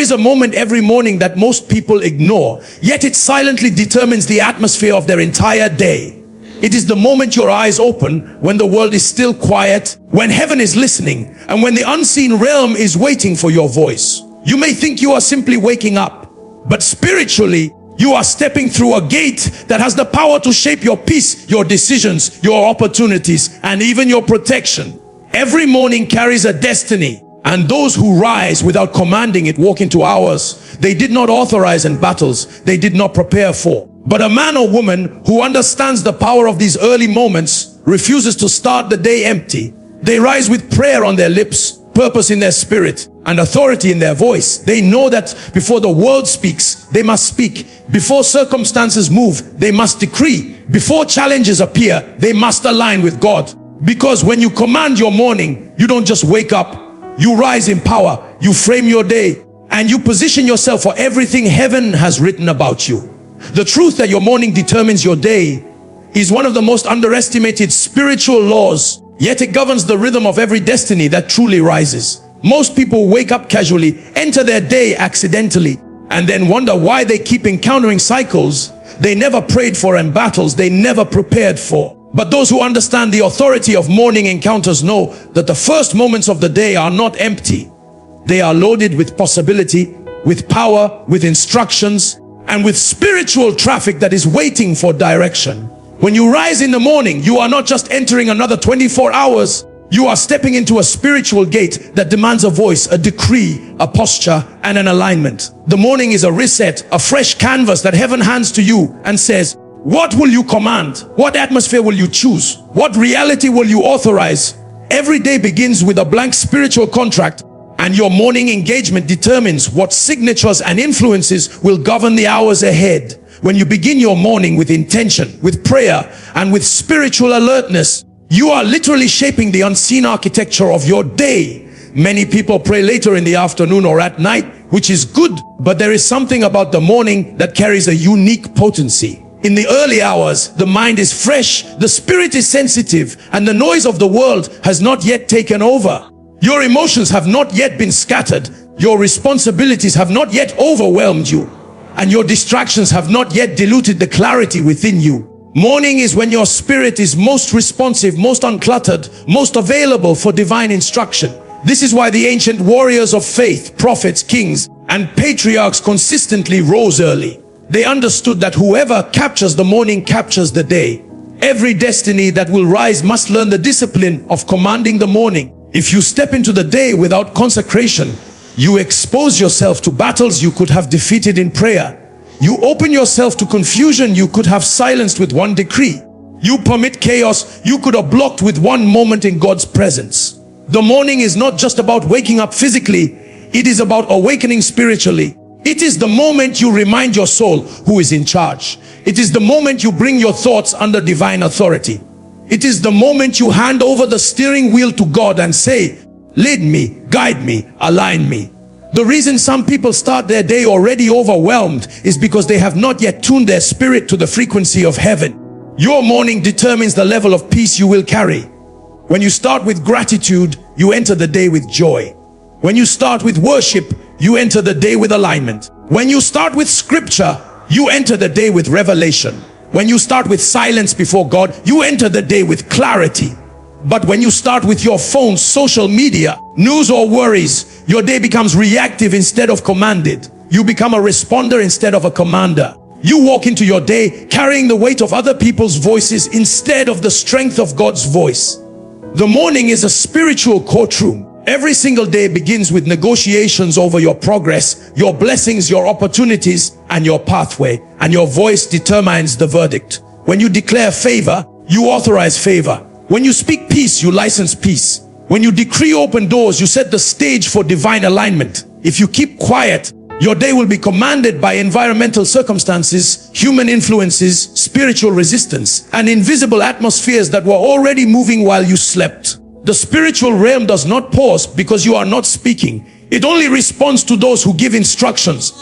is a moment every morning that most people ignore, yet it silently determines the atmosphere of their entire day. It is the moment your eyes open, when the world is still quiet, when heaven is listening, and when the unseen realm is waiting for your voice. You may think you are simply waking up, but spiritually, you are stepping through a gate that has the power to shape your peace, your decisions, your opportunities, and even your protection. Every morning carries a destiny, and those who rise without commanding it walk into hours they did not authorize and battles they did not prepare for. But a man or woman who understands the power of these early moments refuses to start the day empty. They rise with prayer on their lips, purpose in their spirit, and authority in their voice. They know that before the world speaks, they must speak. Before circumstances move, they must decree. Before challenges appear, they must align with God. Because when you command your morning, you don't just wake up. You rise in power. You frame your day, and you position yourself for everything heaven has written about you. The truth that your morning determines your day is one of the most underestimated spiritual laws, yet it governs the rhythm of every destiny that truly rises. Most people wake up casually, enter their day accidentally, and then wonder why they keep encountering cycles they never prayed for and battles they never prepared for. But those who understand the authority of morning encounters know that the first moments of the day are not empty. They are loaded with possibility, with power, with instructions, and with spiritual traffic that is waiting for direction. When you rise in the morning, you are not just entering another 24 hours. You are stepping into a spiritual gate that demands a voice, a decree, a posture, and an alignment. The morning is a reset, a fresh canvas that heaven hands to you and says, what will you command? What atmosphere will you choose? What reality will you authorize? Every day begins with a blank spiritual contract, and your morning engagement determines what signatures and influences will govern the hours ahead. When you begin your morning with intention, with prayer, and with spiritual alertness, you are literally shaping the unseen architecture of your day. Many people pray later in the afternoon or at night, which is good, but there is something about the morning that carries a unique potency. In the early hours, the mind is fresh, the spirit is sensitive, and the noise of the world has not yet taken over. Your emotions have not yet been scattered, your responsibilities have not yet overwhelmed you, and your distractions have not yet diluted the clarity within you. Morning is when your spirit is most responsive, most uncluttered, most available for divine instruction. This is why the ancient warriors of faith, prophets, kings, and patriarchs consistently rose early. They understood that whoever captures the morning captures the day. Every destiny that will rise must learn the discipline of commanding the morning. If you step into the day without consecration, you expose yourself to battles you could have defeated in prayer. You open yourself to confusion you could have silenced with one decree. You permit chaos you could have blocked with one moment in God's presence. The morning is not just about waking up physically, it is about awakening spiritually. It is the moment you remind your soul who is in charge. It is the moment you bring your thoughts under divine authority. It is the moment you hand over the steering wheel to God and say, lead me, guide me, align me. The reason some people start their day already overwhelmed is because they have not yet tuned their spirit to the frequency of heaven. Your morning determines the level of peace you will carry. When you start with gratitude, you enter the day with joy. When you start with worship, you enter the day with alignment. When you start with scripture, you enter the day with revelation. When you start with silence before God, you enter the day with clarity. But when you start with your phone, social media, news or worries, your day becomes reactive instead of commanded. You become a responder instead of a commander. You walk into your day carrying the weight of other people's voices instead of the strength of God's voice. The morning is a spiritual courtroom. Every single day begins with negotiations over your progress, your blessings, your opportunities, and your pathway. And your voice determines the verdict. When you declare favor, you authorize favor. When you speak peace, you license peace. When you decree open doors, you set the stage for divine alignment. If you keep quiet, your day will be commanded by environmental circumstances, human influences, spiritual resistance, and invisible atmospheres that were already moving while you slept. The spiritual realm does not pause because you are not speaking. It only responds to those who give instructions.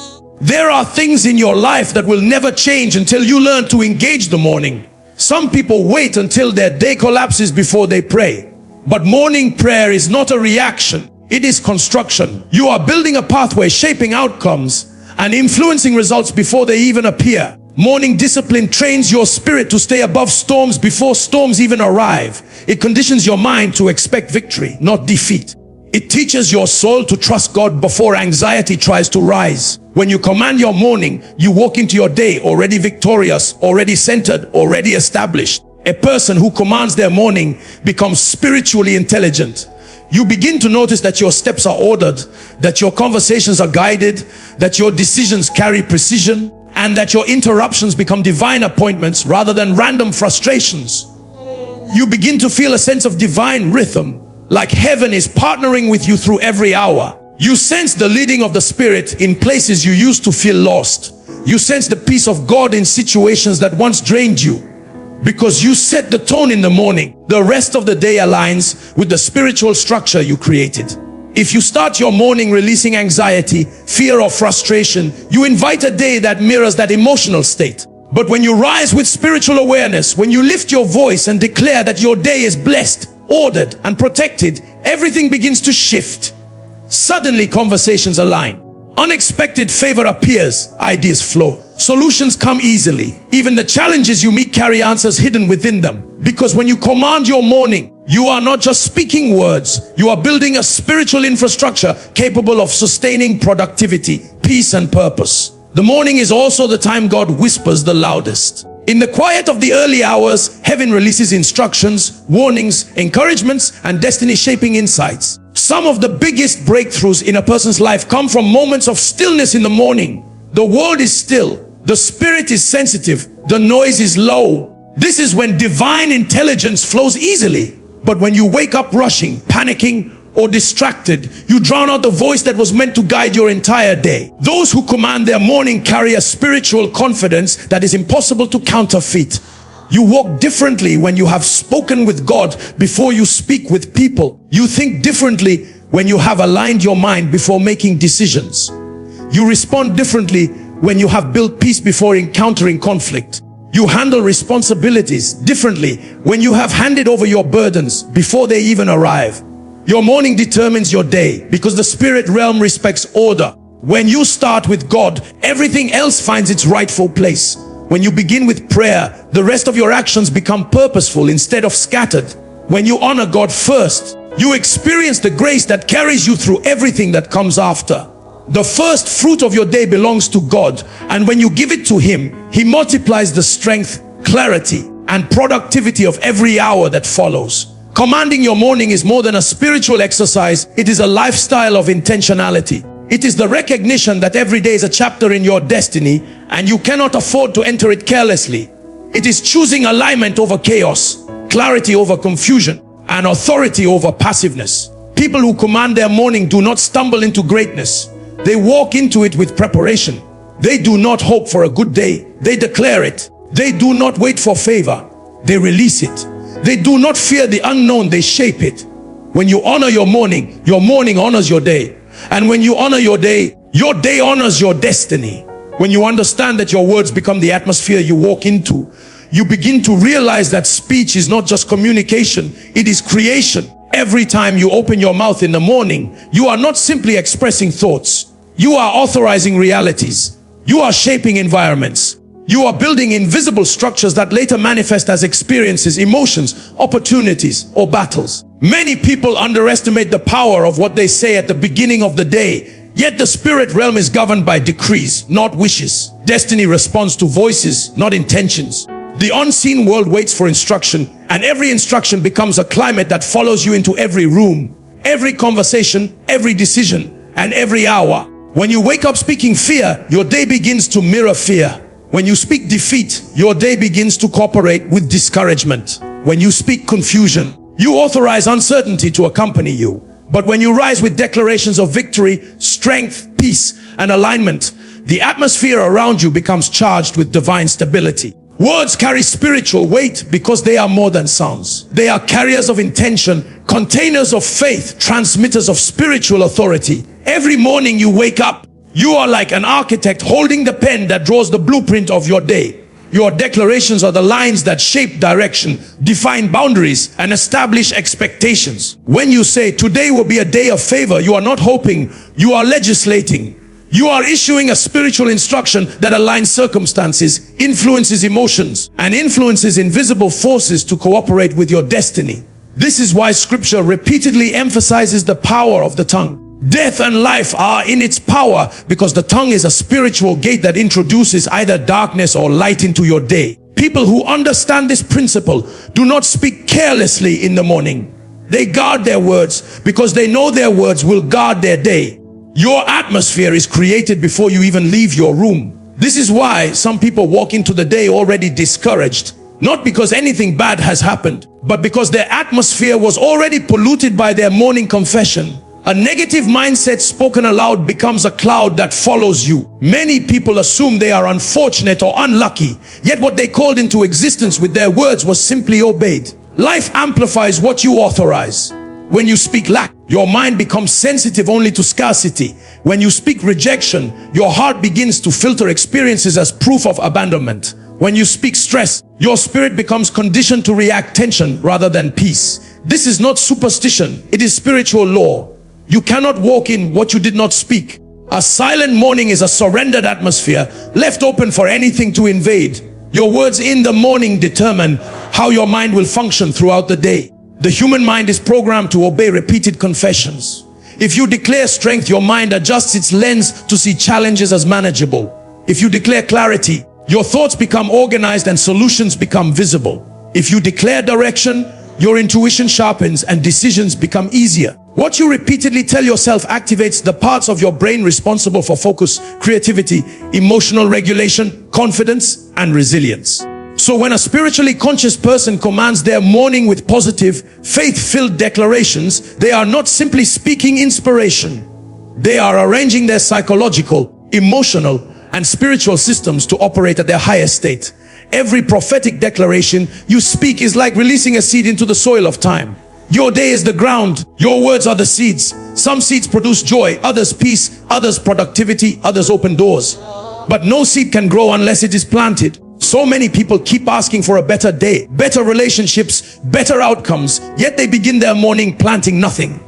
There are things in your life that will never change until you learn to engage the morning. Some people wait until their day collapses before they pray. But morning prayer is not a reaction. It is construction. You are building a pathway, shaping outcomes and influencing results before they even appear. Morning discipline trains your spirit to stay above storms before storms even arrive. It conditions your mind to expect victory, not defeat. It teaches your soul to trust God before anxiety tries to rise. When you command your morning, you walk into your day already victorious, already centered, already established. A person who commands their morning becomes spiritually intelligent. You begin to notice that your steps are ordered, that your conversations are guided, that your decisions carry precision, and that your interruptions become divine appointments rather than random frustrations. You begin to feel a sense of divine rhythm, like heaven is partnering with you through every hour. You sense the leading of the Spirit in places you used to feel lost. You sense the peace of God in situations that once drained you. Because you set the tone in the morning, the rest of the day aligns with the spiritual structure you created. If you start your morning releasing anxiety, fear, or frustration, you invite a day that mirrors that emotional state. But when you rise with spiritual awareness, when you lift your voice and declare that your day is blessed, ordered, and protected, everything begins to shift. Suddenly conversations align. Unexpected favor appears, ideas flow. Solutions come easily. Even the challenges you meet carry answers hidden within them. Because when you command your morning, you are not just speaking words, you are building a spiritual infrastructure capable of sustaining productivity, peace, and purpose. The morning is also the time God whispers the loudest. In the quiet of the early hours, heaven releases instructions, warnings, encouragements, and destiny-shaping insights. Some of the biggest breakthroughs in a person's life come from moments of stillness in the morning. The world is still. The spirit is sensitive. The noise is low. This is when divine intelligence flows easily. But when you wake up rushing, panicking, or distracted, you drown out the voice that was meant to guide your entire day. Those who command their morning carry a spiritual confidence that is impossible to counterfeit. You walk differently when you have spoken with God before you speak with people. You think differently when you have aligned your mind before making decisions. You respond differently when you have built peace before encountering conflict. You handle responsibilities differently when you have handed over your burdens before they even arrive. Your morning determines your day because the spirit realm respects order. When you start with God, everything else finds its rightful place. When you begin with prayer, the rest of your actions become purposeful instead of scattered. When you honor God first, you experience the grace that carries you through everything that comes after. The first fruit of your day belongs to God, and when you give it to Him, He multiplies the strength, clarity, and productivity of every hour that follows. Commanding your morning is more than a spiritual exercise. It is a lifestyle of intentionality. It is the recognition that every day is a chapter in your destiny, and you cannot afford to enter it carelessly. It is choosing alignment over chaos, clarity over confusion, and authority over passiveness. People who command their morning do not stumble into greatness. They walk into it with preparation. They do not hope for a good day. They declare it. They do not wait for favor. They release it. They do not fear the unknown. They shape it. When you honor your morning honors your day. And when you honor your day honors your destiny. When you understand that your words become the atmosphere you walk into, you begin to realize that speech is not just communication, it is creation. Every time you open your mouth in the morning, you are not simply expressing thoughts. You are authorizing realities. You are shaping environments. You are building invisible structures that later manifest as experiences, emotions, opportunities, or battles. Many people underestimate the power of what they say at the beginning of the day. Yet the spirit realm is governed by decrees, not wishes. Destiny responds to voices, not intentions. The unseen world waits for instruction, and every instruction becomes a climate that follows you into every room, every conversation, every decision, and every hour. When you wake up speaking fear, your day begins to mirror fear. When you speak defeat, your day begins to cooperate with discouragement. When you speak confusion, you authorize uncertainty to accompany you. But when you rise with declarations of victory, strength, peace, and alignment, the atmosphere around you becomes charged with divine stability. Words carry spiritual weight because they are more than sounds. They are carriers of intention, containers of faith, transmitters of spiritual authority. Every morning you wake up, you are like an architect holding the pen that draws the blueprint of your day. Your declarations are the lines that shape direction, define boundaries, and establish expectations. When you say, today will be a day of favor, you are not hoping, you are legislating. You are issuing a spiritual instruction that aligns circumstances, influences emotions, and influences invisible forces to cooperate with your destiny. This is why Scripture repeatedly emphasizes the power of the tongue. Death and life are in its power because the tongue is a spiritual gate that introduces either darkness or light into your day. People who understand this principle do not speak carelessly in the morning. They guard their words because they know their words will guard their day. Your atmosphere is created before you even leave your room. This is why some people walk into the day already discouraged. Not because anything bad has happened, but because their atmosphere was already polluted by their morning confession. A negative mindset spoken aloud becomes a cloud that follows you. Many people assume they are unfortunate or unlucky, yet what they called into existence with their words was simply obeyed. Life amplifies what you authorize. When you speak lack, your mind becomes sensitive only to scarcity. When you speak rejection, your heart begins to filter experiences as proof of abandonment. When you speak stress, your spirit becomes conditioned to react tension rather than peace. This is not superstition, it is spiritual law. You cannot walk in what you did not speak. A silent morning is a surrendered atmosphere, left open for anything to invade. Your words in the morning determine how your mind will function throughout the day. The human mind is programmed to obey repeated confessions. If you declare strength, your mind adjusts its lens to see challenges as manageable. If you declare clarity, your thoughts become organized and solutions become visible. If you declare direction, your intuition sharpens and decisions become easier. What you repeatedly tell yourself activates the parts of your brain responsible for focus, creativity, emotional regulation, confidence, and resilience. So when a spiritually conscious person commands their morning with positive, faith-filled declarations, they are not simply speaking inspiration. They are arranging their psychological, emotional, and spiritual systems to operate at their highest state. Every prophetic declaration you speak is like releasing a seed into the soil of time. Your day is the ground. Your words are the seeds. Some seeds produce joy, others peace, others productivity, others open doors. But no seed can grow unless it is planted. So many people keep asking for a better day, better relationships, better outcomes, yet they begin their morning planting nothing.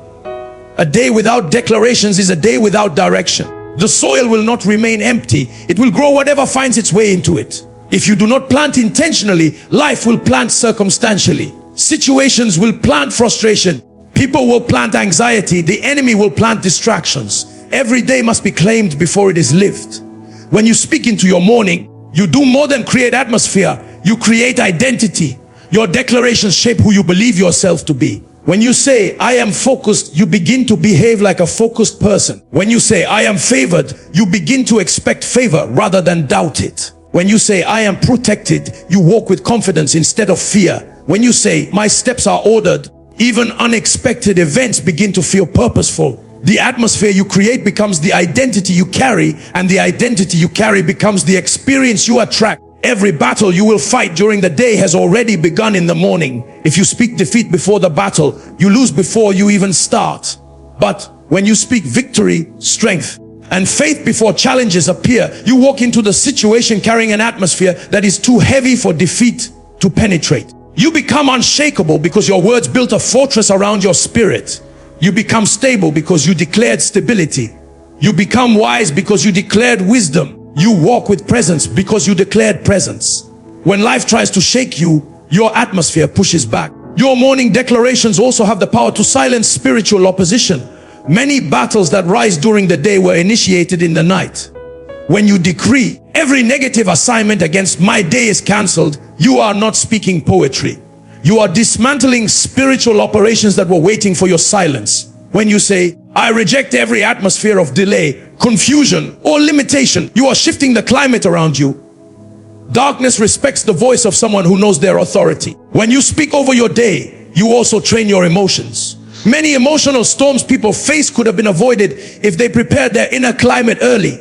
A day without declarations is a day without direction. The soil will not remain empty. It will grow whatever finds its way into it. If you do not plant intentionally, life will plant circumstantially. Situations will plant frustration. People will plant anxiety. The enemy will plant distractions. Every day must be claimed before it is lived. When you speak into your morning, you do more than create atmosphere. You create identity. Your declarations shape who you believe yourself to be. When you say, I am focused, you begin to behave like a focused person. When you say, I am favored, you begin to expect favor rather than doubt it. When you say, I am protected, you walk with confidence instead of fear. When you say, my steps are ordered, even unexpected events begin to feel purposeful. The atmosphere you create becomes the identity you carry, and the identity you carry becomes the experience you attract. Every battle you will fight during the day has already begun in the morning. If you speak defeat before the battle, you lose before you even start. But when you speak victory, strength, and faith before challenges appear, you walk into the situation carrying an atmosphere that is too heavy for defeat to penetrate. You become unshakable because your words built a fortress around your spirit. You become stable because you declared stability. You become wise because you declared wisdom. You walk with presence because you declared presence. When life tries to shake you, your atmosphere pushes back. Your morning declarations also have the power to silence spiritual opposition. Many battles that rise during the day were initiated in the night. When you decree, every negative assignment against my day is cancelled, you are not speaking poetry. You are dismantling spiritual operations that were waiting for your silence. When you say, I reject every atmosphere of delay, confusion, or limitation, you are shifting the climate around you. Darkness respects the voice of someone who knows their authority. When you speak over your day, you also train your emotions. Many emotional storms people face could have been avoided if they prepared their inner climate early.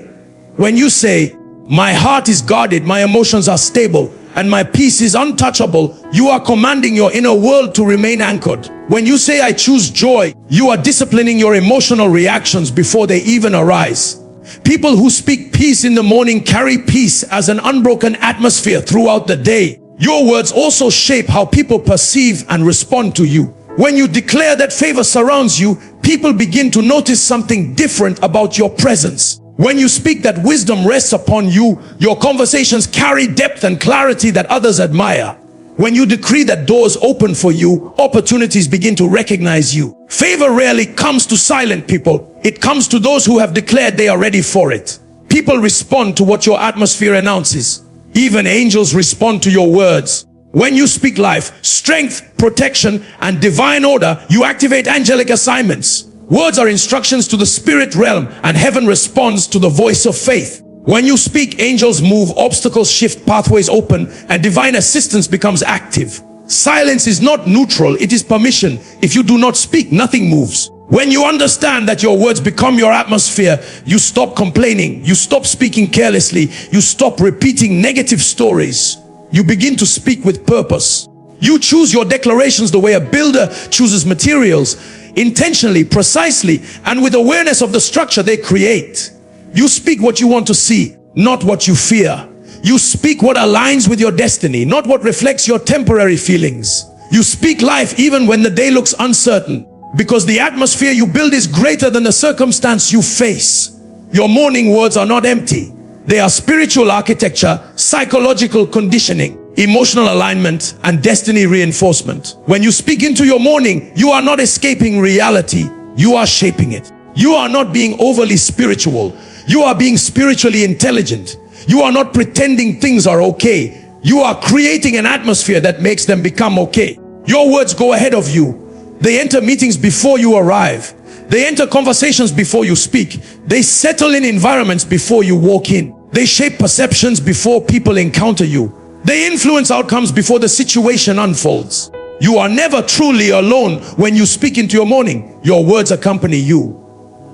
When you say, my heart is guarded, my emotions are stable, and my peace is untouchable, you are commanding your inner world to remain anchored. When you say, I choose joy, you are disciplining your emotional reactions before they even arise. People who speak peace in the morning carry peace as an unbroken atmosphere throughout the day. Your words also shape how people perceive and respond to you. When you declare that favor surrounds you, people begin to notice something different about your presence. When you speak that wisdom rests upon you, your conversations carry depth and clarity that others admire. When you decree that doors open for you, opportunities begin to recognize you. Favor rarely comes to silent people. It comes to those who have declared they are ready for it. People respond to what your atmosphere announces. Even angels respond to your words. When you speak life, strength, protection, and divine order, you activate angelic assignments. Words are instructions to the spirit realm, and heaven responds to the voice of faith. When you speak, angels move, obstacles shift, pathways open, and divine assistance becomes active. Silence is not neutral, it is permission. If you do not speak, nothing moves. When you understand that your words become your atmosphere, you stop complaining, you stop speaking carelessly, you stop repeating negative stories. You begin to speak with purpose. You choose your declarations the way a builder chooses materials, intentionally, precisely, and with awareness of the structure they create. You speak what you want to see, not what you fear. You speak what aligns with your destiny, not what reflects your temporary feelings. You speak life even when the day looks uncertain, because the atmosphere you build is greater than the circumstance you face. Your morning words are not empty. They are spiritual architecture, psychological conditioning, emotional alignment, and destiny reinforcement. When you speak into your morning, you are not escaping reality, you are shaping it. You are not being overly spiritual. You are being spiritually intelligent. You are not pretending things are okay. You are creating an atmosphere that makes them become okay. Your words go ahead of you. They enter meetings before you arrive. They enter conversations before you speak. They settle in environments before you walk in. They shape perceptions before people encounter you. They influence outcomes before the situation unfolds. You are never truly alone when you speak into your morning. Your words accompany you.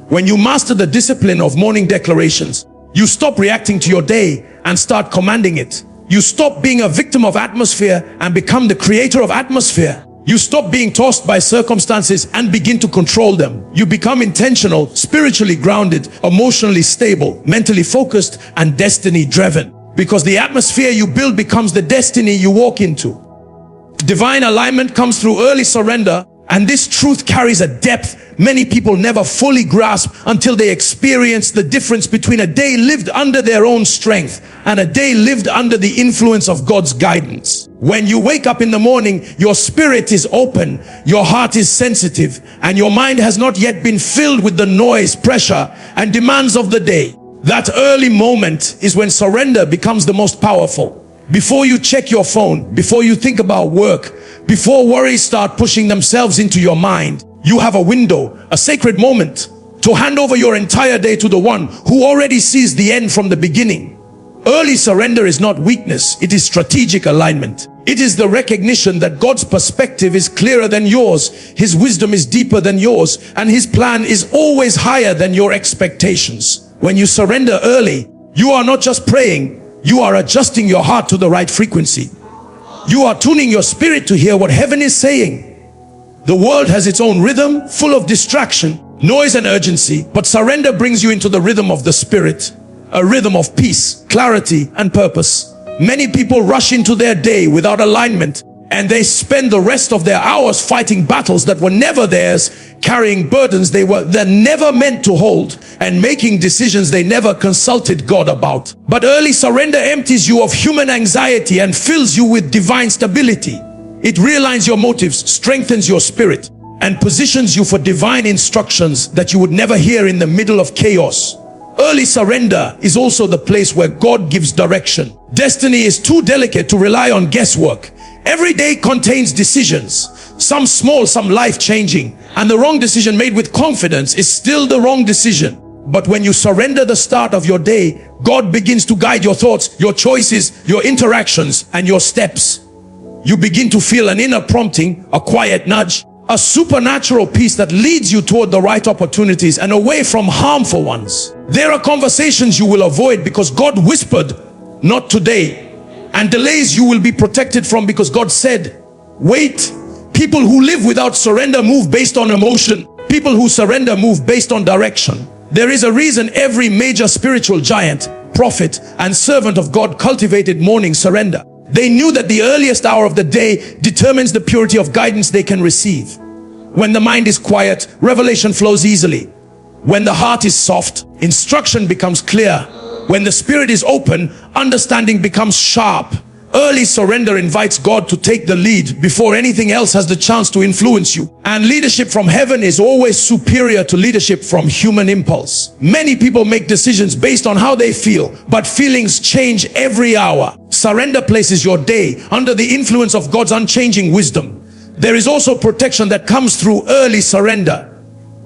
When you master the discipline of morning declarations, you stop reacting to your day and start commanding it. You stop being a victim of atmosphere and become the creator of atmosphere. You stop being tossed by circumstances and begin to control them. You become intentional, spiritually grounded, emotionally stable, mentally focused, and destiny driven. Because the atmosphere you build becomes the destiny you walk into. Divine alignment comes through early surrender, and this truth carries a depth many people never fully grasp until they experience the difference between a day lived under their own strength and a day lived under the influence of God's guidance. When you wake up in the morning, your spirit is open, your heart is sensitive, and your mind has not yet been filled with the noise, pressure, and demands of the day. That early moment is when surrender becomes the most powerful. Before you check your phone, before you think about work, before worries start pushing themselves into your mind, you have a window, a sacred moment to hand over your entire day to the one who already sees the end from the beginning. Early surrender is not weakness, it is strategic alignment. It is the recognition that God's perspective is clearer than yours, His wisdom is deeper than yours, and His plan is always higher than your expectations. When you surrender early, you are not just praying, you are adjusting your heart to the right frequency. You are tuning your spirit to hear what heaven is saying. The world has its own rhythm, full of distraction, noise and urgency, but surrender brings you into the rhythm of the Spirit, a rhythm of peace, clarity, and purpose. Many people rush into their day without alignment, and they spend the rest of their hours fighting battles that were never theirs, carrying burdens they're never meant to hold, and making decisions they never consulted God about. But early surrender empties you of human anxiety and fills you with divine stability. It realigns your motives, strengthens your spirit, and positions you for divine instructions that you would never hear in the middle of chaos. Early surrender is also the place where God gives direction. Destiny is too delicate to rely on guesswork. Every day contains decisions, some small, some life-changing, and the wrong decision made with confidence is still the wrong decision. But when you surrender the start of your day, God begins to guide your thoughts, your choices, your interactions, and your steps. You begin to feel an inner prompting, a quiet nudge, a supernatural peace that leads you toward the right opportunities and away from harmful ones. There are conversations you will avoid because God whispered, "Not today," and delays you will be protected from because God said, "Wait." People who live without surrender move based on emotion. People who surrender move based on direction. There is a reason every major spiritual giant, prophet, and servant of God cultivated morning surrender. They knew that the earliest hour of the day determines the purity of guidance they can receive. When the mind is quiet, revelation flows easily. When the heart is soft, instruction becomes clear. When the spirit is open, understanding becomes sharp. Early surrender invites God to take the lead before anything else has the chance to influence you. And leadership from heaven is always superior to leadership from human impulse. Many people make decisions based on how they feel, but feelings change every hour. Surrender places your day under the influence of God's unchanging wisdom. There is also protection that comes through early surrender.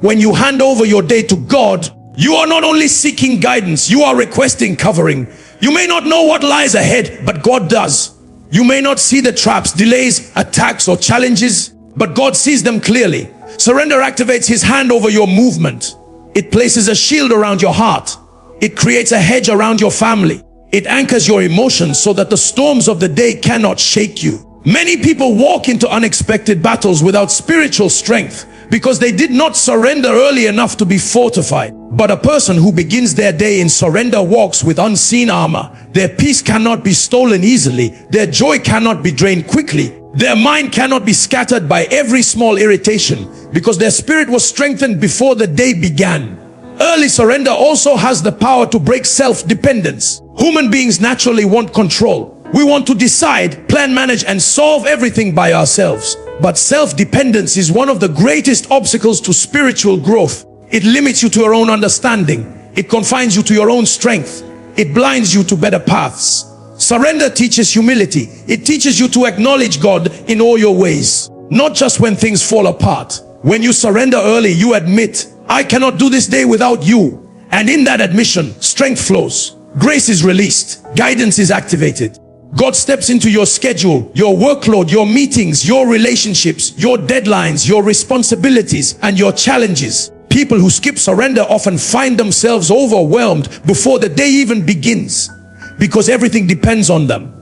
When you hand over your day to God, you are not only seeking guidance, you are requesting covering. You may not know what lies ahead, but God does. You may not see the traps, delays, attacks, or challenges, but God sees them clearly. Surrender activates His hand over your movement. It places a shield around your heart. It creates a hedge around your family. It anchors your emotions so that the storms of the day cannot shake you. Many people walk into unexpected battles without spiritual strength because they did not surrender early enough to be fortified. But a person who begins their day in surrender walks with unseen armor. Their peace cannot be stolen easily. Their joy cannot be drained quickly. Their mind cannot be scattered by every small irritation because their spirit was strengthened before the day began. Early surrender also has the power to break self-dependence. Human beings naturally want control. We want to decide, plan, manage, and solve everything by ourselves. But self-dependence is one of the greatest obstacles to spiritual growth. It limits you to your own understanding. It confines you to your own strength. It blinds you to better paths. Surrender teaches humility. It teaches you to acknowledge God in all your ways, not just when things fall apart. When you surrender early, you admit, I cannot do this day without you. And in that admission, strength flows. Grace is released. Guidance is activated. God steps into your schedule, your workload, your meetings, your relationships, your deadlines, your responsibilities, and your challenges. People who skip surrender often find themselves overwhelmed before the day even begins because everything depends on them.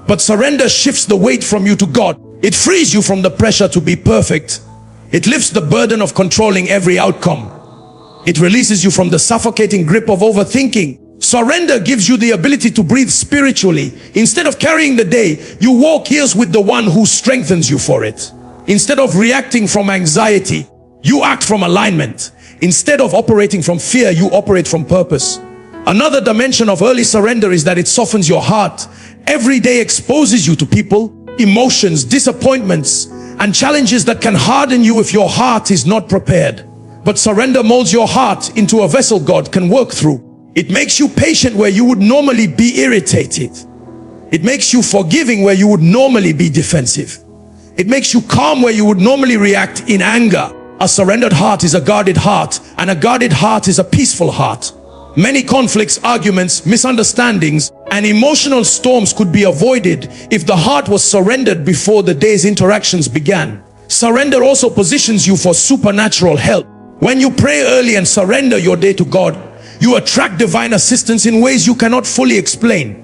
But surrender shifts the weight from you to God. It frees you from the pressure to be perfect. It lifts the burden of controlling every outcome. It releases you from the suffocating grip of overthinking. Surrender gives you the ability to breathe spiritually. Instead of carrying the day, you walk years with the one who strengthens you for it. Instead of reacting from anxiety, you act from alignment. Instead of operating from fear, you operate from purpose. Another dimension of early surrender is that it softens your heart. Every day exposes you to people, emotions, disappointments, and challenges that can harden you if your heart is not prepared. But surrender molds your heart into a vessel God can work through. It makes you patient where you would normally be irritated. It makes you forgiving where you would normally be defensive. It makes you calm where you would normally react in anger. A surrendered heart is a guarded heart, and a guarded heart is a peaceful heart. Many conflicts, arguments, misunderstandings, and emotional storms could be avoided if the heart was surrendered before the day's interactions began. Surrender also positions you for supernatural help. When you pray early and surrender your day to God, you attract divine assistance in ways you cannot fully explain.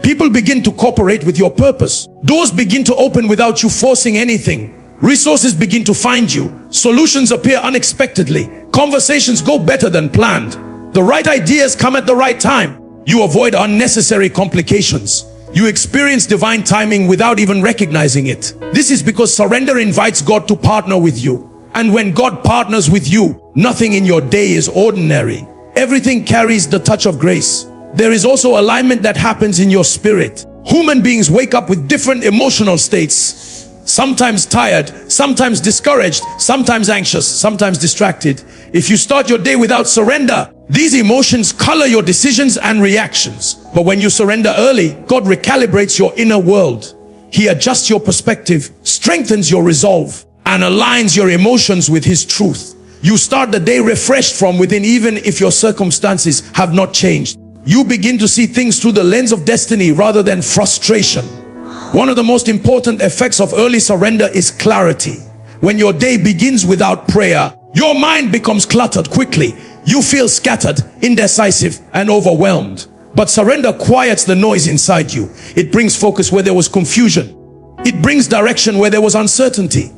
People begin to cooperate with your purpose. Doors begin to open without you forcing anything. Resources begin to find you. Solutions appear unexpectedly. Conversations go better than planned. The right ideas come at the right time. You avoid unnecessary complications. You experience divine timing without even recognizing it. This is because surrender invites God to partner with you. And when God partners with you, nothing in your day is ordinary. Everything carries the touch of grace. There is also alignment that happens in your spirit. Human beings wake up with different emotional states. Sometimes tired, sometimes discouraged, sometimes anxious, sometimes distracted. If you start your day without surrender, these emotions color your decisions and reactions. But when you surrender early, God recalibrates your inner world. He adjusts your perspective, strengthens your resolve, and aligns your emotions with His truth. You start the day refreshed from within, even if your circumstances have not changed. You begin to see things through the lens of destiny rather than frustration. One of the most important effects of early surrender is clarity. When your day begins without prayer, your mind becomes cluttered quickly. You feel scattered, indecisive, and overwhelmed. But surrender quiets the noise inside you. It brings focus where there was confusion. It brings direction where there was uncertainty.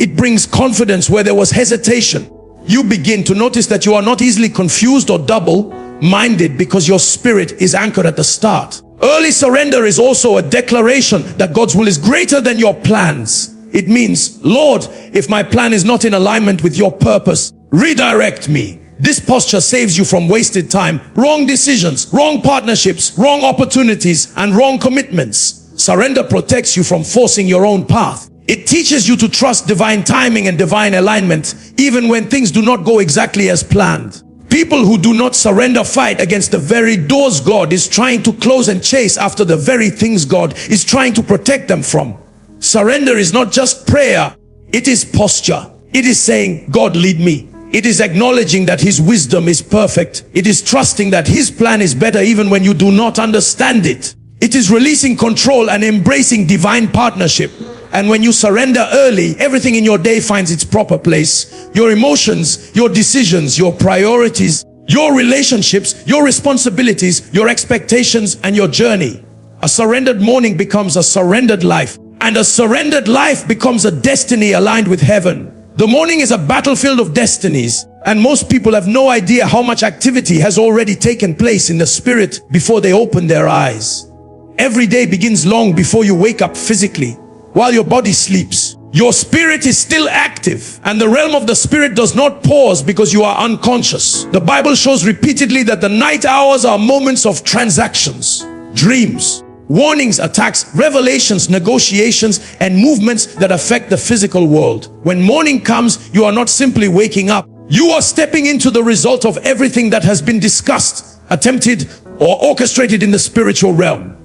It brings confidence where there was hesitation. you begin to notice that you are not easily confused or double-minded because your spirit is anchored at the start. Early surrender is also a declaration that God's will is greater than your plans. It means, Lord, if my plan is not in alignment with your purpose, redirect me. This posture saves you from wasted time, wrong decisions, wrong partnerships, wrong opportunities, and wrong commitments. Surrender protects you from forcing your own path. It teaches you to trust divine timing and divine alignment, even when things do not go exactly as planned. People who do not surrender fight against the very doors God is trying to close and chase after the very things God is trying to protect them from. Surrender is not just prayer, it is posture. It is saying, God, lead me. It is acknowledging that His wisdom is perfect. It is trusting that His plan is better even when you do not understand it. It is releasing control and embracing divine partnership. And when you surrender early, everything in your day finds its proper place. Your emotions, your decisions, your priorities, your relationships, your responsibilities, your expectations, and your journey. A surrendered morning becomes a surrendered life. And a surrendered life becomes a destiny aligned with heaven. The morning is a battlefield of destinies, and most people have no idea how much activity has already taken place in the spirit before they open their eyes. Every day begins long before you wake up physically. While your body sleeps, your spirit is still active, and the realm of the spirit does not pause because you are unconscious. The Bible shows repeatedly that the night hours are moments of transactions, dreams, warnings, attacks, revelations, negotiations, and movements that affect the physical world. When morning comes, you are not simply waking up. You are stepping into the result of everything that has been discussed, attempted, or orchestrated in the spiritual realm.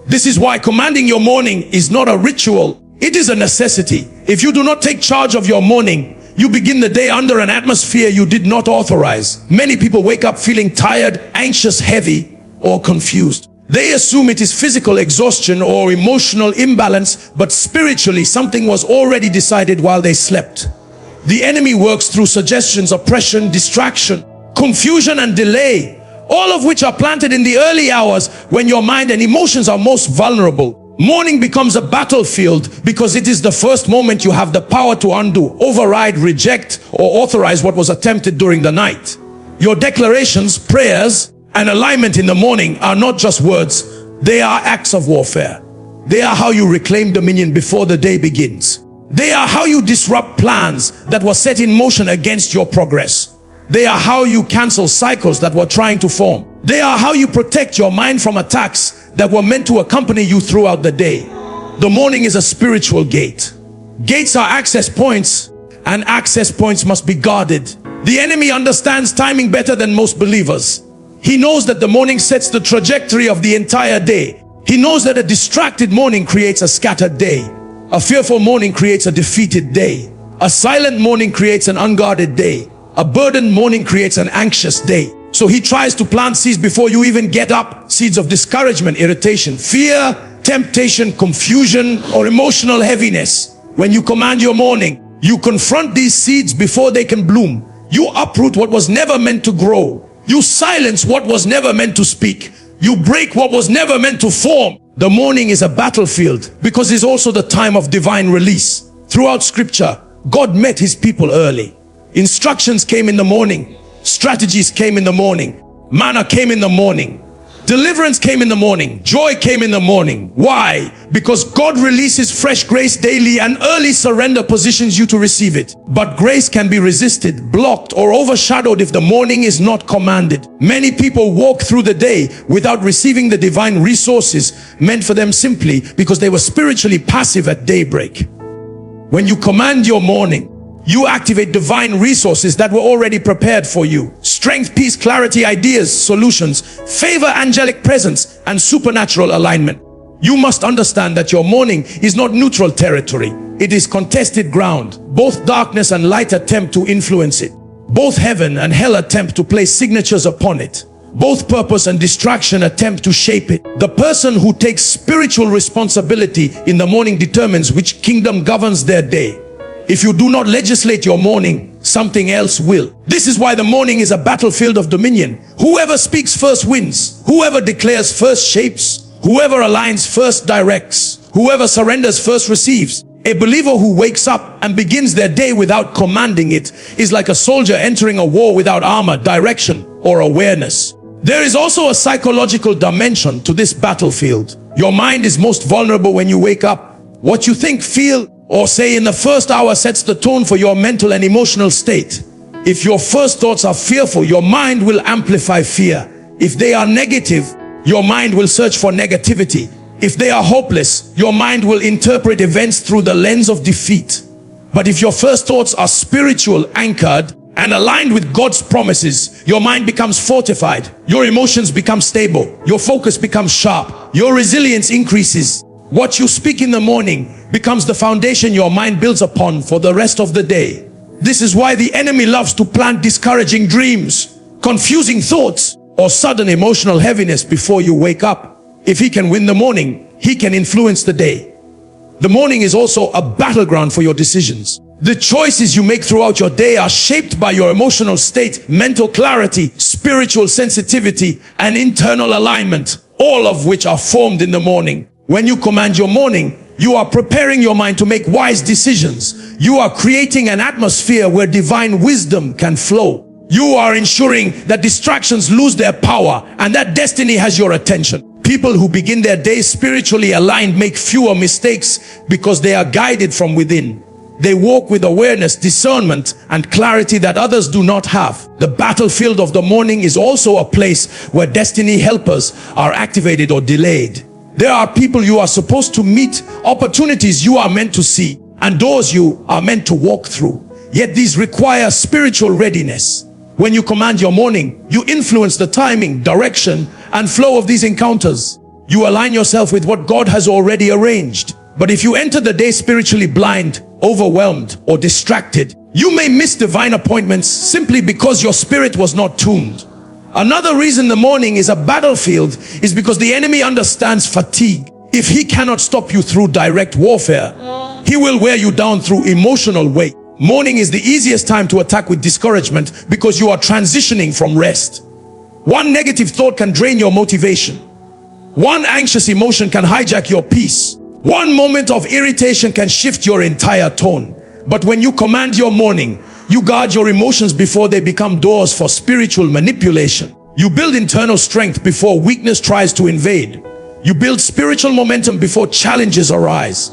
This is why commanding your morning is not a ritual. It is a necessity. If you do not take charge of your morning, you begin the day under an atmosphere you did not authorize. Many people wake up feeling tired, anxious, heavy, or confused. They assume it is physical exhaustion or emotional imbalance, but spiritually something was already decided while they slept. The enemy works through suggestions, oppression, distraction, confusion, and delay, all of which are planted in the early hours when your mind and emotions are most vulnerable. Morning becomes a battlefield because it is the first moment you have the power to undo, override, reject, or authorize what was attempted during the night. Your declarations, prayers, and alignment in the morning are not just words, they are acts of warfare. They are how you reclaim dominion before the day begins. They are how you disrupt plans that were set in motion against your progress. They are how you cancel cycles that were trying to form. They are how you protect your mind from attacks that were meant to accompany you throughout the day. The morning is a spiritual gate. Gates are access points, and access points must be guarded. The enemy understands timing better than most believers. He knows that the morning sets the trajectory of the entire day. He knows that a distracted morning creates a scattered day. A fearful morning creates a defeated day. A silent morning creates an unguarded day. A burdened morning creates an anxious day. So he tries to plant seeds before you even get up. Seeds of discouragement, irritation, fear, temptation, confusion, or emotional heaviness. When you command your morning, you confront these seeds before they can bloom. You uproot what was never meant to grow. You silence what was never meant to speak. You break what was never meant to form. The morning is a battlefield because it's also the time of divine release. Throughout scripture, God met His people early. Instructions came in the morning. Strategies came in the morning. Manna came in the morning. Deliverance came in the morning. Joy came in the morning. Why? Because God releases fresh grace daily, and early surrender positions you to receive it. But grace can be resisted, blocked, or overshadowed if the morning is not commanded. Many people walk through the day without receiving the divine resources meant for them simply because they were spiritually passive at daybreak. When you command your morning, you activate divine resources that were already prepared for you. Strength, peace, clarity, ideas, solutions, favor, angelic presence, and supernatural alignment. You must understand that your morning is not neutral territory. It is contested ground. Both darkness and light attempt to influence it. Both heaven and hell attempt to place signatures upon it. Both purpose and distraction attempt to shape it. The person who takes spiritual responsibility in the morning determines which kingdom governs their day. If you do not legislate your morning, something else will. This is why the morning is a battlefield of dominion. Whoever speaks first wins. Whoever declares first shapes. Whoever aligns first directs. Whoever surrenders first receives. A believer who wakes up and begins their day without commanding it is like a soldier entering a war without armor, direction, or awareness. There is also a psychological dimension to this battlefield. Your mind is most vulnerable when you wake up. What you think, feel, or say in the first hour sets the tone for your mental and emotional state. If your first thoughts are fearful, your mind will amplify fear. If they are negative, your mind will search for negativity. If they are hopeless, your mind will interpret events through the lens of defeat. But if your first thoughts are spiritual, anchored, and aligned with God's promises, your mind becomes fortified. Your emotions become stable. Your focus becomes sharp. Your resilience increases. What you speak in the morning becomes the foundation your mind builds upon for the rest of the day. This is why the enemy loves to plant discouraging dreams, confusing thoughts, or sudden emotional heaviness before you wake up. If he can win the morning, he can influence the day. The morning is also a battleground for your decisions. The choices you make throughout your day are shaped by your emotional state, mental clarity, spiritual sensitivity, and internal alignment, all of which are formed in the morning. When you command your morning, you are preparing your mind to make wise decisions. You are creating an atmosphere where divine wisdom can flow. You are ensuring that distractions lose their power and that destiny has your attention. People who begin their day spiritually aligned make fewer mistakes because they are guided from within. They walk with awareness, discernment, and clarity that others do not have. The battlefield of the morning is also a place where destiny helpers are activated or delayed. There are people you are supposed to meet, opportunities you are meant to see, and doors you are meant to walk through. Yet these require spiritual readiness. When you command your morning, you influence the timing, direction, and flow of these encounters. You align yourself with what God has already arranged. But if you enter the day spiritually blind, overwhelmed, or distracted, you may miss divine appointments simply because your spirit was not tuned. Another reason the morning is a battlefield is because the enemy understands fatigue. If he cannot stop you through direct warfare, he will wear you down through emotional weight. Morning is the easiest time to attack with discouragement because you are transitioning from rest. One negative thought can drain your motivation. One anxious emotion can hijack your peace. One moment of irritation can shift your entire tone. But when you command your morning, you guard your emotions before they become doors for spiritual manipulation. You build internal strength before weakness tries to invade. You build spiritual momentum before challenges arise.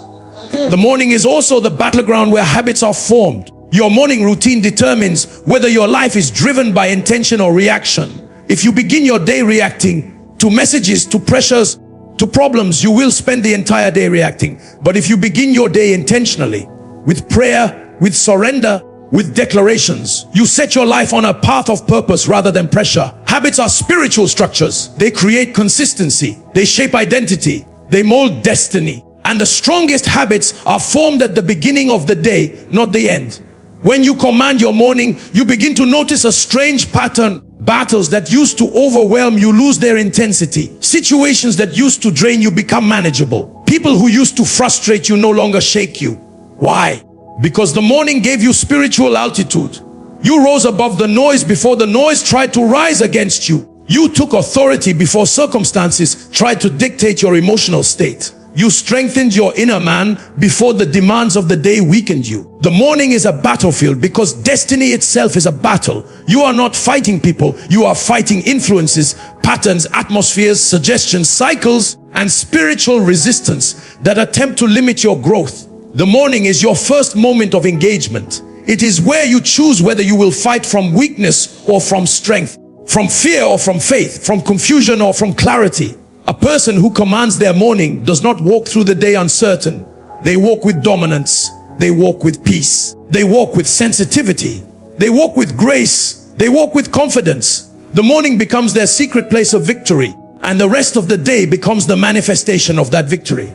The morning is also the battleground where habits are formed. Your morning routine determines whether your life is driven by intention or reaction. If you begin your day reacting to messages, to pressures, to problems, you will spend the entire day reacting. But if you begin your day intentionally, with prayer, with surrender, with declarations, you set your life on a path of purpose rather than pressure. Habits are spiritual structures. They create consistency. They shape identity. They mold destiny. And the strongest habits are formed at the beginning of the day, not the end. When you command your morning, you begin to notice a strange pattern. Battles that used to overwhelm you lose their intensity. Situations that used to drain you become manageable. People who used to frustrate you no longer shake you. Why? Because the morning gave you spiritual altitude. You rose above the noise before the noise tried to rise against you. You took authority before circumstances tried to dictate your emotional state. You strengthened your inner man before the demands of the day weakened you. The morning is a battlefield because destiny itself is a battle. You are not fighting people. You are fighting influences, patterns, atmospheres, suggestions, cycles, and spiritual resistance that attempt to limit your growth. The morning is your first moment of engagement. It is where you choose whether you will fight from weakness or from strength, from fear or from faith, from confusion or from clarity. A person who commands their morning does not walk through the day uncertain. They walk with dominance. They walk with peace. They walk with sensitivity. They walk with grace. They walk with confidence. The morning becomes their secret place of victory, and the rest of the day becomes the manifestation of that victory.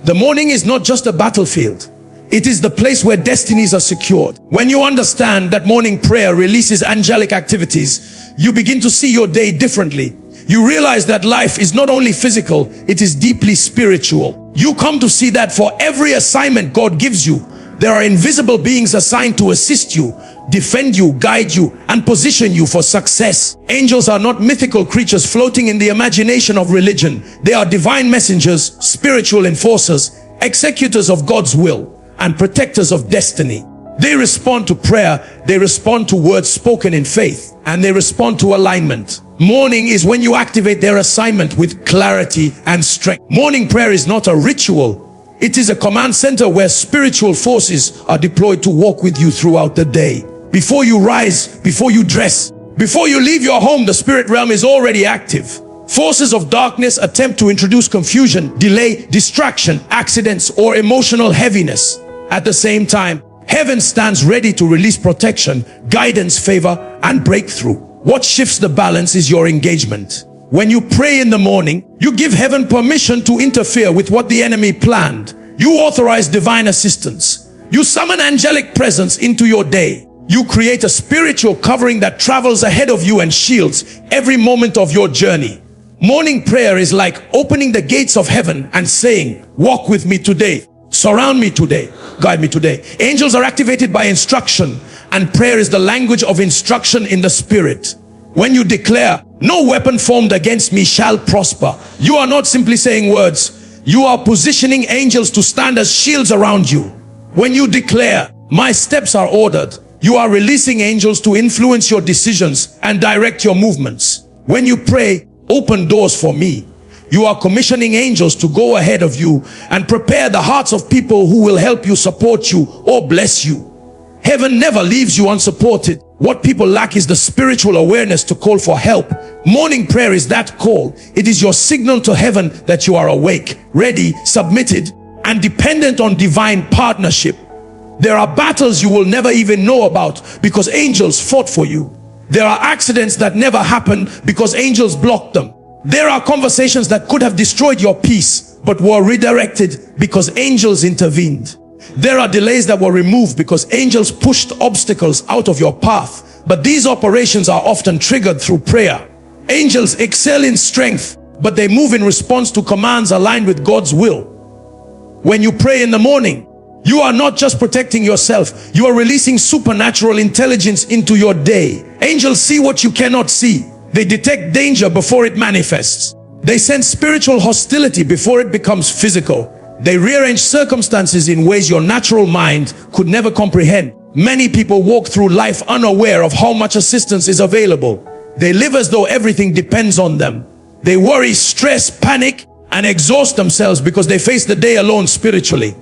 The morning is not just a battlefield. It is the place where destinies are secured. When you understand that morning prayer releases angelic activities, you begin to see your day differently. You realize that life is not only physical, it is deeply spiritual. You come to see that for every assignment God gives you, there are invisible beings assigned to assist you, defend you, guide you, and position you for success. Angels are not mythical creatures floating in the imagination of religion. They are divine messengers, spiritual enforcers, executors of God's will and protectors of destiny. They respond to prayer, they respond to words spoken in faith, and they respond to alignment. Morning is when you activate their assignment with clarity and strength. Morning prayer is not a ritual. It is a command center where spiritual forces are deployed to walk with you throughout the day. Before you rise, before you dress, before you leave your home, the spirit realm is already active. Forces of darkness attempt to introduce confusion, delay, distraction, accidents, or emotional heaviness. At the same time, heaven stands ready to release protection, guidance, favor, and breakthrough. What shifts the balance is your engagement. When you pray in the morning, you give heaven permission to interfere with what the enemy planned. You authorize divine assistance. You summon angelic presence into your day. You create a spiritual covering that travels ahead of you and shields every moment of your journey. Morning prayer is like opening the gates of heaven and saying, walk with me today, surround me today, guide me today. Angels are activated by instruction, and prayer is the language of instruction in the spirit. When you declare, no weapon formed against me shall prosper, you are not simply saying words, you are positioning angels to stand as shields around you. When you declare, my steps are ordered, you are releasing angels to influence your decisions and direct your movements. When you pray, open doors for me, you are commissioning angels to go ahead of you and prepare the hearts of people who will help you, support you, or bless you. Heaven never leaves you unsupported. What people lack is the spiritual awareness to call for help. Morning prayer is that call. It is your signal to heaven that you are awake, ready, submitted, and dependent on divine partnership. There are battles you will never even know about because angels fought for you. There are accidents that never happened because angels blocked them. There are conversations that could have destroyed your peace but were redirected because angels intervened. There are delays that were removed because angels pushed obstacles out of your path. But these operations are often triggered through prayer. Angels excel in strength, but they move in response to commands aligned with God's will. When you pray in the morning, you are not just protecting yourself, you are releasing supernatural intelligence into your day. Angels see what you cannot see. They detect danger before it manifests. They sense spiritual hostility before it becomes physical. They rearrange circumstances in ways your natural mind could never comprehend. Many people walk through life unaware of how much assistance is available. They live as though everything depends on them. They worry, stress, panic, and exhaust themselves because they face the day alone spiritually.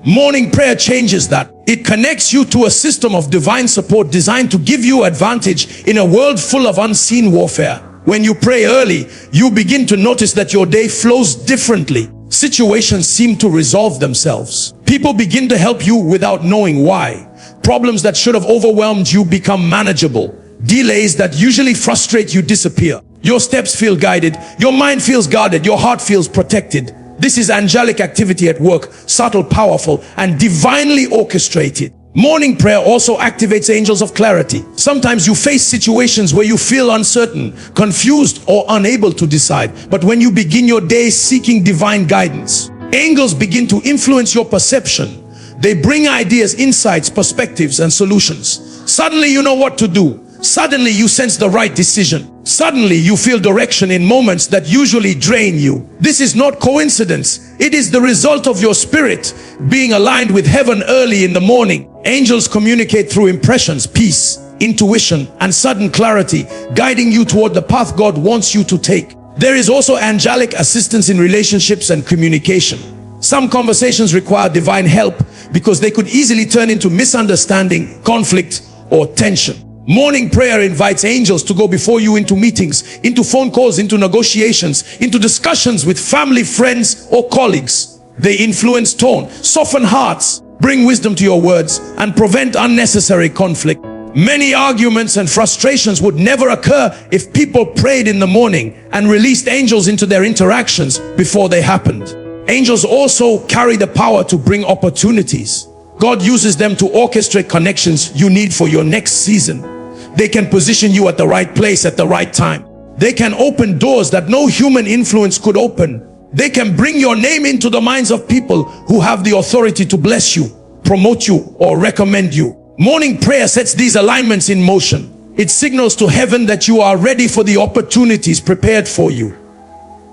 Morning prayer changes that. It connects you to a system of divine support designed to give you advantage in a world full of unseen warfare. When you pray early, you begin to notice that your day flows differently. Situations seem to resolve themselves. People begin to help you without knowing why. Problems that should have overwhelmed you become manageable. Delays that usually frustrate you disappear. Your steps feel guided. Your mind feels guarded. Your heart feels protected. This is angelic activity at work, subtle, powerful, and divinely orchestrated. Morning prayer also activates angels of clarity. Sometimes you face situations where you feel uncertain, confused, or unable to decide. But when you begin your day seeking divine guidance, angels begin to influence your perception. They bring ideas, insights, perspectives, and solutions. Suddenly you know what to do. Suddenly you sense the right decision. Suddenly you feel direction in moments that usually drain you. This is not coincidence. It is the result of your spirit being aligned with heaven early in the morning. Angels communicate through impressions, peace, intuition, and sudden clarity, guiding you toward the path God wants you to take. There is also angelic assistance in relationships and communication. Some conversations require divine help because they could easily turn into misunderstanding, conflict, or tension. Morning prayer invites angels to go before you into meetings, into phone calls, into negotiations, into discussions with family, friends, or colleagues. They influence tone, soften hearts, bring wisdom to your words, and prevent unnecessary conflict. Many arguments and frustrations would never occur if people prayed in the morning and released angels into their interactions before they happened. Angels also carry the power to bring opportunities. God uses them to orchestrate connections you need for your next season. They can position you at the right place at the right time. They can open doors that no human influence could open. They can bring your name into the minds of people who have the authority to bless you, promote you, or recommend you. Morning prayer sets these alignments in motion. It signals to heaven that you are ready for the opportunities prepared for you.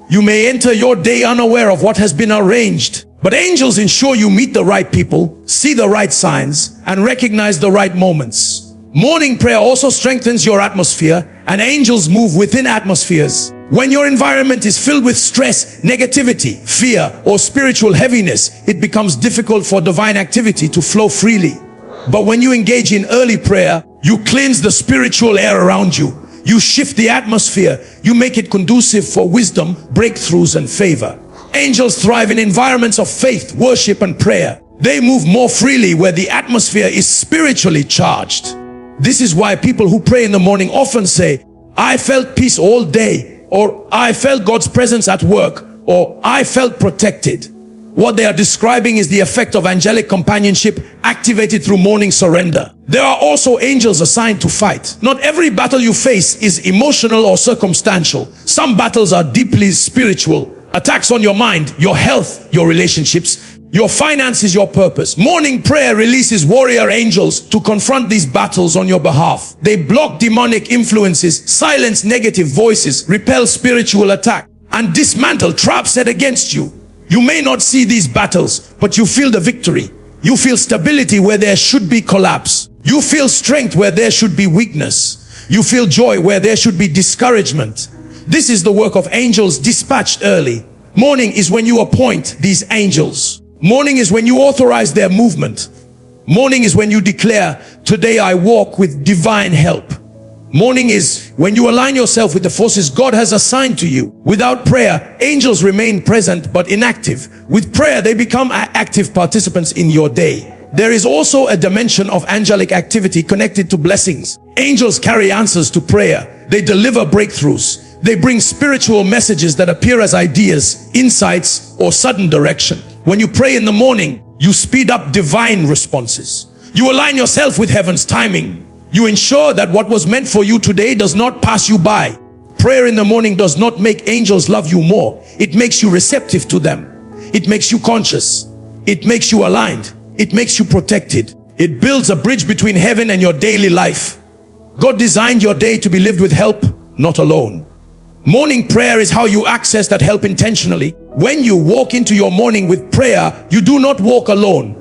You may enter your day unaware of what has been arranged, But angels ensure you meet the right people, see the right signs, and recognize the right moments. Morning prayer also strengthens your atmosphere, and angels move within atmospheres. When your environment is filled with stress, negativity, fear, or spiritual heaviness, it becomes difficult for divine activity to flow freely. But when you engage in early prayer, you cleanse the spiritual air around you. You shift the atmosphere. You make it conducive for wisdom, breakthroughs, and favor. Angels thrive in environments of faith, worship, and prayer. They move more freely where the atmosphere is spiritually charged. This is why people who pray in the morning often say, "I felt peace all day," or "I felt God's presence at work," or "I felt protected." What they are describing is the effect of angelic companionship activated through morning surrender. There are also angels assigned to fight. Not every battle you face is emotional or circumstantial. Some battles are deeply spiritual. Attacks on your mind, your health, your relationships, your finances, your purpose. Morning prayer releases warrior angels to confront these battles on your behalf. They block demonic influences, silence negative voices, repel spiritual attack, and dismantle traps set against you. You may not see these battles, but you feel the victory. You feel stability where there should be collapse. You feel strength where there should be weakness. You feel joy where there should be discouragement. This is the work of angels dispatched early. Morning is when you appoint these angels. Morning is when you authorize their movement. Morning is when you declare, "Today I walk with divine help." Morning is when you align yourself with the forces God has assigned to you. Without prayer, angels remain present but inactive. With prayer, they become active participants in your day. There is also a dimension of angelic activity connected to blessings. Angels carry answers to prayer. They deliver breakthroughs. They bring spiritual messages that appear as ideas, insights, or sudden direction. When you pray in the morning, you speed up divine responses. You align yourself with heaven's timing. You ensure that what was meant for you today does not pass you by. Prayer in the morning does not make angels love you more. It makes you receptive to them. It makes you conscious. It makes you aligned. It makes you protected. It builds a bridge between heaven and your daily life. God designed your day to be lived with help, not alone. Morning prayer is how you access that help intentionally. When you walk into your morning with prayer, you do not walk alone.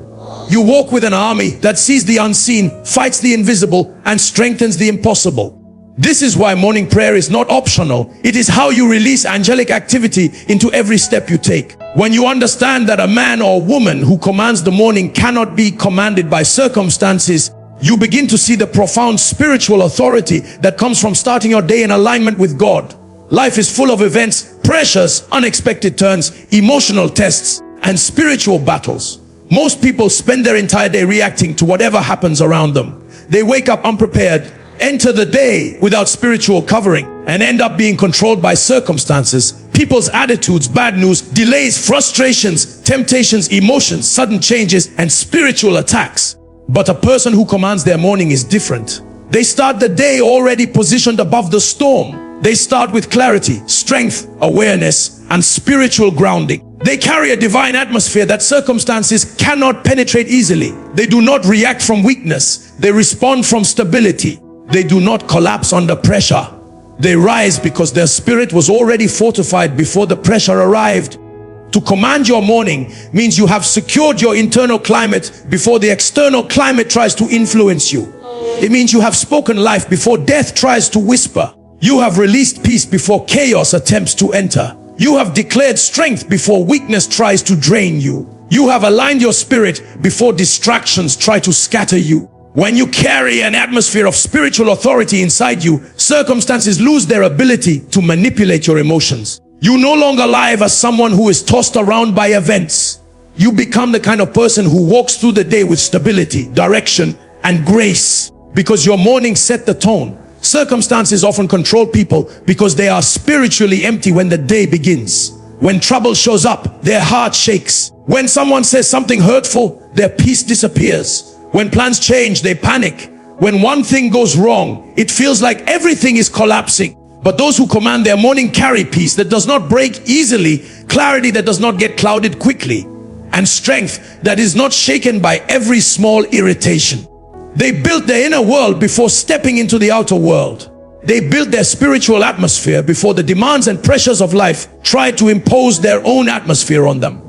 You walk with an army that sees the unseen, fights the invisible, and strengthens the impossible. This is why morning prayer is not optional. It is how you release angelic activity into every step you take. When you understand that a man or woman who commands the morning cannot be commanded by circumstances, you begin to see the profound spiritual authority that comes from starting your day in alignment with God. Life is full of events, pressures, unexpected turns, emotional tests, and spiritual battles. Most people spend their entire day reacting to whatever happens around them. They wake up unprepared, enter the day without spiritual covering, and end up being controlled by circumstances, people's attitudes, bad news, delays, frustrations, temptations, emotions, sudden changes, and spiritual attacks. But a person who commands their morning is different. They start the day already positioned above the storm. They start with clarity, strength, awareness, and spiritual grounding. They carry a divine atmosphere that circumstances cannot penetrate easily. They do not react from weakness. They respond from stability. They do not collapse under pressure. They rise because their spirit was already fortified before the pressure arrived. To command your morning means you have secured your internal climate before the external climate tries to influence you. It means you have spoken life before death tries to whisper. You have released peace before chaos attempts to enter. You have declared strength before weakness tries to drain you. You have aligned your spirit before distractions try to scatter you. When you carry an atmosphere of spiritual authority inside you, circumstances lose their ability to manipulate your emotions. You no longer live as someone who is tossed around by events. You become the kind of person who walks through the day with stability, direction, and grace, because your morning set the tone. Circumstances often control people because they are spiritually empty when the day begins. When trouble shows up, their heart shakes. When someone says something hurtful, their peace disappears. When plans change, they panic. When one thing goes wrong, it feels like everything is collapsing. But those who command their morning carry peace that does not break easily, clarity that does not get clouded quickly, and strength that is not shaken by every small irritation. They built their inner world before stepping into the outer world. They built their spiritual atmosphere before the demands and pressures of life tried to impose their own atmosphere on them.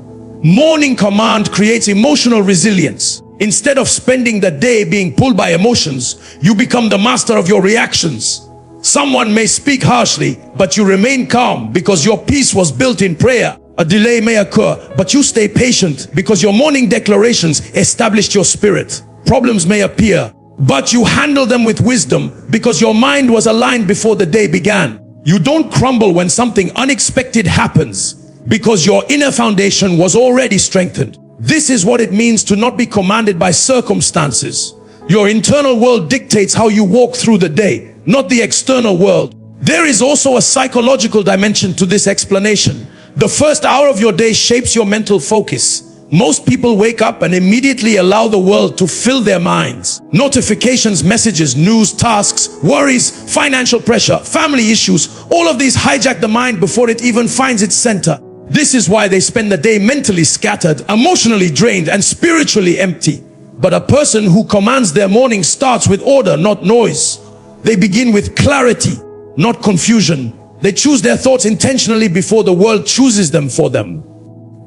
Morning command creates emotional resilience. Instead of spending the day being pulled by emotions, you become the master of your reactions. Someone may speak harshly, but you remain calm because your peace was built in prayer. A delay may occur, but you stay patient because your morning declarations established your spirit. Problems may appear, but you handle them with wisdom because your mind was aligned before the day began. You don't crumble when something unexpected happens because your inner foundation was already strengthened. This is what it means to not be commanded by circumstances. Your internal world dictates how you walk through the day, not the external world. There is also a psychological dimension to this explanation. The first hour of your day shapes your mental focus. Most people wake up and immediately allow the world to fill their minds. Notifications, messages, news, tasks, worries, financial pressure, family issues, all of these hijack the mind before it even finds its center. This is why they spend the day mentally scattered, emotionally drained, and spiritually empty. But a person who commands their morning starts with order, not noise. They begin with clarity, not confusion. They choose their thoughts intentionally before the world chooses them for them.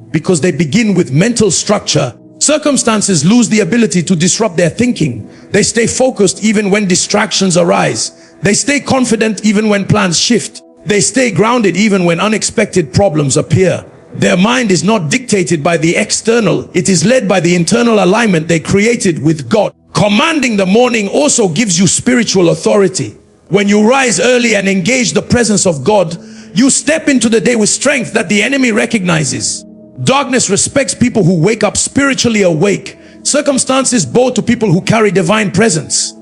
Because they begin with mental structure, circumstances lose the ability to disrupt their thinking. They stay focused even when distractions arise. They stay confident even when plans shift. They stay grounded even when unexpected problems appear. Their mind is not dictated by the external. It is led by the internal alignment they created with God. Commanding the morning also gives you spiritual authority. When you rise early and engage the presence of God, you step into the day with strength that the enemy recognizes. Darkness respects people who wake up spiritually awake. Circumstances bow to people who carry divine presence.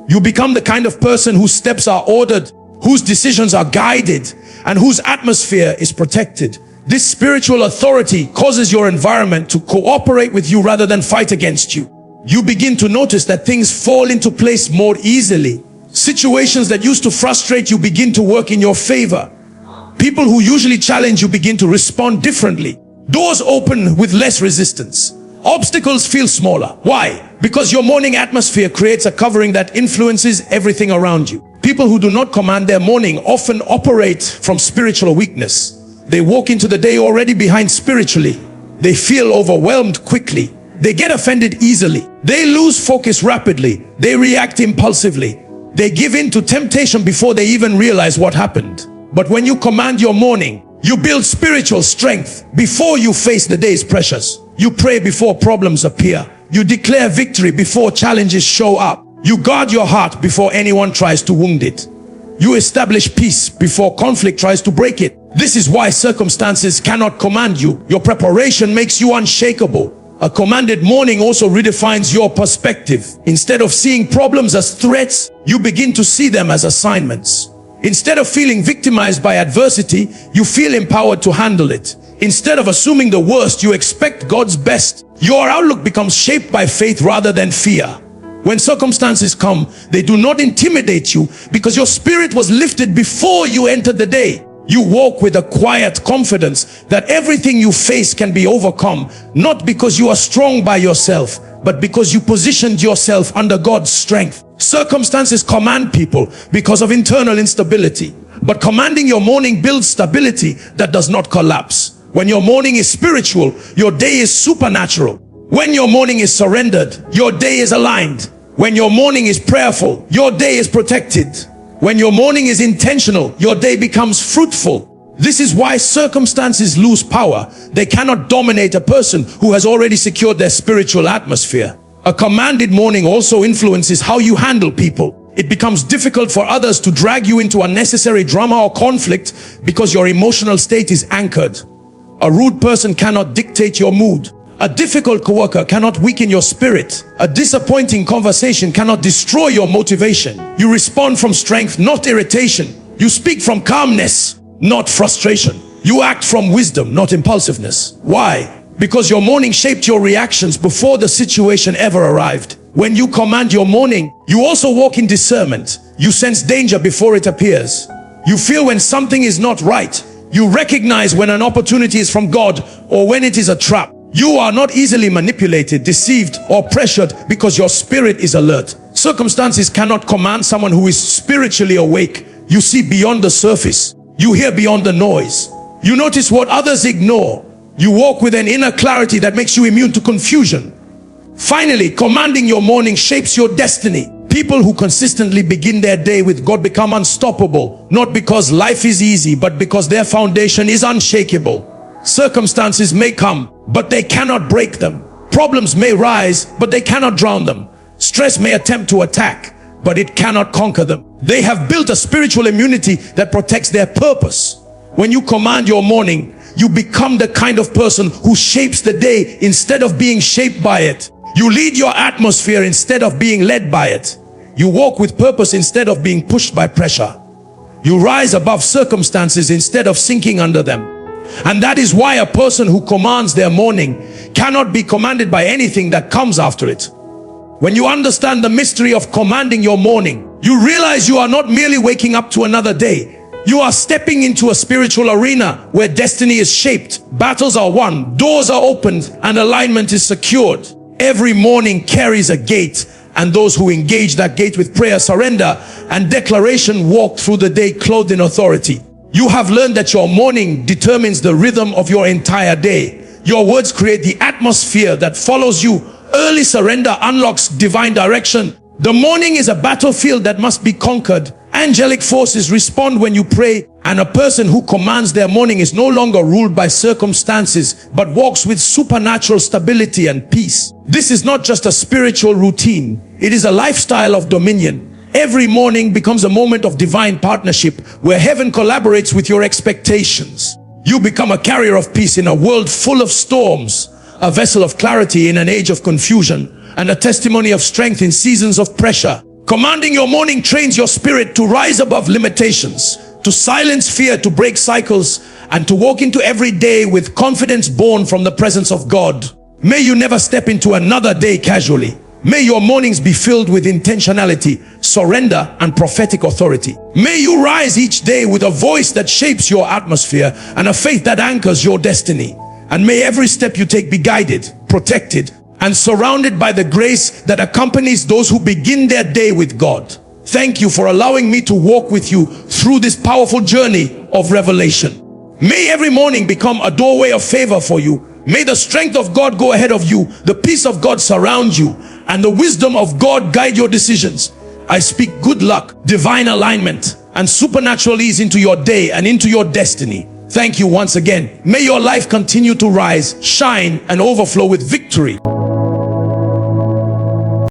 You become the kind of person whose steps are ordered, whose decisions are guided, and whose atmosphere is protected. This spiritual authority causes your environment to cooperate with you rather than fight against you. You begin to notice that things fall into place more easily. Situations that used to frustrate you begin to work in your favor. People who usually challenge you begin to respond differently. Doors open with less resistance. Obstacles feel smaller. Why? Because your morning atmosphere creates a covering that influences everything around you. People who do not command their morning often operate from spiritual weakness. They walk into the day already behind spiritually. They feel overwhelmed quickly. They get offended easily. They lose focus rapidly. They react impulsively. They give in to temptation before they even realize what happened. But when you command your morning, you build spiritual strength before you face the day's pressures. You pray before problems appear. You declare victory before challenges show up. You guard your heart before anyone tries to wound it. You establish peace before conflict tries to break it. This is why circumstances cannot command you. Your preparation makes you unshakable. A commanded morning also redefines your perspective. Instead of seeing problems as threats, you begin to see them as assignments. Instead of feeling victimized by adversity, you feel empowered to handle it. Instead of assuming the worst, you expect God's best. Your outlook becomes shaped by faith rather than fear. When circumstances come, they do not intimidate you because your spirit was lifted before you entered the day. You walk with a quiet confidence that everything you face can be overcome, not because you are strong by yourself, but because you positioned yourself under God's strength. Circumstances command people because of internal instability, but commanding your morning builds stability that does not collapse. When your morning is spiritual, your day is supernatural. When your morning is surrendered, your day is aligned. When your morning is prayerful, your day is protected. When your morning is intentional, your day becomes fruitful. This is why circumstances lose power. They cannot dominate a person who has already secured their spiritual atmosphere. A commanded morning also influences how you handle people. It becomes difficult for others to drag you into unnecessary drama or conflict because your emotional state is anchored. A rude person cannot dictate your mood. A difficult coworker cannot weaken your spirit. A disappointing conversation cannot destroy your motivation. You respond from strength, not irritation. You speak from calmness, not frustration. You act from wisdom, not impulsiveness. Why? Because your morning shaped your reactions before the situation ever arrived. When you command your morning, you also walk in discernment. You sense danger before it appears. You feel when something is not right. You recognize when an opportunity is from God or when it is a trap. You are not easily manipulated, deceived, or pressured because your spirit is alert. Circumstances cannot command someone who is spiritually awake. You see beyond the surface. You hear beyond the noise. You notice what others ignore. You walk with an inner clarity that makes you immune to confusion. Finally, commanding your morning shapes your destiny. People who consistently begin their day with God become unstoppable, not because life is easy, but because their foundation is unshakable. Circumstances may come, but they cannot break them. Problems may rise, but they cannot drown them. Stress may attempt to attack, but it cannot conquer them. They have built a spiritual immunity that protects their purpose. When you command your morning, you become the kind of person who shapes the day instead of being shaped by it. You lead your atmosphere instead of being led by it. You walk with purpose instead of being pushed by pressure. You rise above circumstances instead of sinking under them. And that is why a person who commands their morning cannot be commanded by anything that comes after it. When you understand the mystery of commanding your morning, you realize you are not merely waking up to another day. You are stepping into a spiritual arena where destiny is shaped, battles are won, doors are opened, and alignment is secured. Every morning carries a gate, and those who engage that gate with prayer, surrender, and declaration walk through the day clothed in authority. You have learned that your morning determines the rhythm of your entire day. Your words create the atmosphere that follows you. Early surrender unlocks divine direction. The morning is a battlefield that must be conquered. Angelic forces respond when you pray, and a person who commands their morning is no longer ruled by circumstances, but walks with supernatural stability and peace. This is not just a spiritual routine. It is a lifestyle of dominion. Every morning becomes a moment of divine partnership where heaven collaborates with your expectations. You become a carrier of peace in a world full of storms, a vessel of clarity in an age of confusion, and a testimony of strength in seasons of pressure. Commanding your morning trains your spirit to rise above limitations, to silence fear, to break cycles, and to walk into every day with confidence born from the presence of God. May you never step into another day casually. May your mornings be filled with intentionality, surrender, and prophetic authority. May you rise each day with a voice that shapes your atmosphere and a faith that anchors your destiny. And may every step you take be guided, protected, and surrounded by the grace that accompanies those who begin their day with God. Thank you for allowing me to walk with you through this powerful journey of revelation. May every morning become a doorway of favor for you. May the strength of God go ahead of you, the peace of God surround you, and the wisdom of God guide your decisions. I speak good luck, divine alignment, and supernatural ease into your day and into your destiny. Thank you once again. May your life continue to rise, shine, and overflow with victory.